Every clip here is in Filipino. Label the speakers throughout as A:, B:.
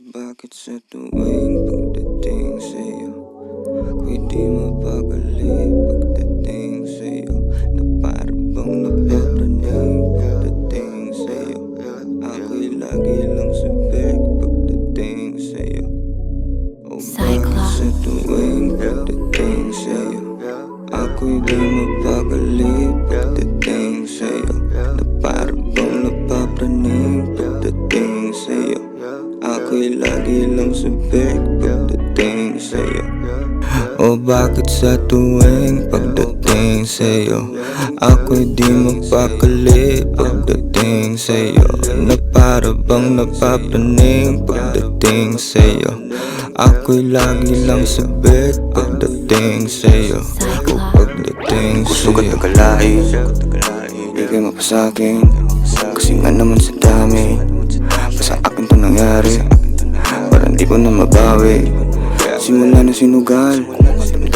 A: Bakit sa tuwing pagdating sa'yo ako'y di mapakali pagdating sa'yo, na para bang napapraning pagdating sa'yo. Ako'y lagi lang sabik pagdating sa'yo. O bakit sa tuwing pagdating sa'yo ako'y di mapakali pagdating sa'yo, na para bang napapraning pagdating sa'yo. Ako'y lagi lang sabik pagdating sa'yo. O bakit sa tuwing pagdating sa'yo ako'y di mapakali pagdating sa'yo, na para bang napapraning pagdating sa'yo. Ako'y lagi lang sabik pagdating sa'yo. O pagdating sa'yo. Gusto ko tagalain, bigay mo pa sa'kin, kasi nga naman sa dami sa akin to nangyari, parang di ko na mabawi. Simula na sinugal,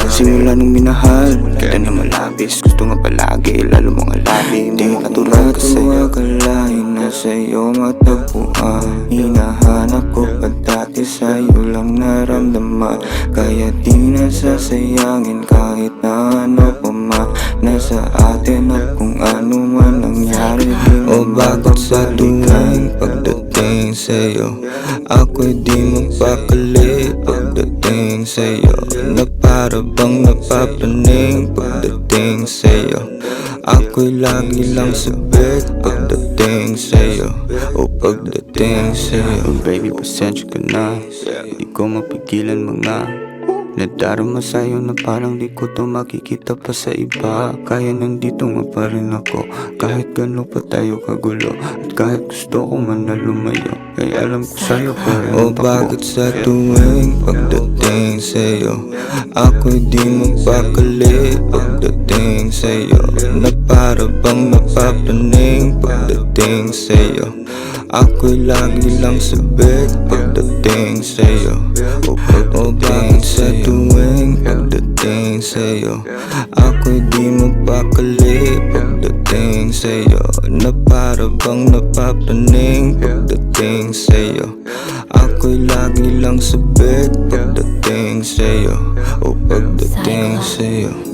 A: simula nung minahal kita na malabis, gusto nga palagi, lalo mong alalim. Di katulad kasi akalain na sa'yo matagpuan. Hinahanap ko pa dati, sa'yo lang naramdaman. Kaya di nasasayangin kahit na ano pa man nasa atin, at kung ano man nangyari di mo. O bakit sa tuwing pagdating sa'yo ako'y di mapakali pagdating sa'yo, na para bang napapraning pagdating sa'yo. Ako'y lagi lang sabik pagdating sa'yo. O pagdating sa'yo.
B: Oh baby, pasensya ka na, di ko mapigilan mga nadarama sa'yo na parang di ko to makikita pa sa iba. Kaya nandito nga pa rin ako, kahit gano'n pa tayo kagulo, at kahit gusto ko man na lumayo, kaya alam ko sa'yo pa rin.
A: O bakit sa tuwing pagdating sa'yo ako'y di mapakali pagdating sa'yo, na para bang napapraning pagdating sa'yo. Ako'y lagi lang sabik pagdating sa'yo. O bakit sa tuwing pagdating sa'yo ako'y di mapakali pagdating sa'yo, na para bang napapraning pagdating sa'yo. Ako'y lagi lang sabik pagdating sa'yo. O pagdating sa'yo.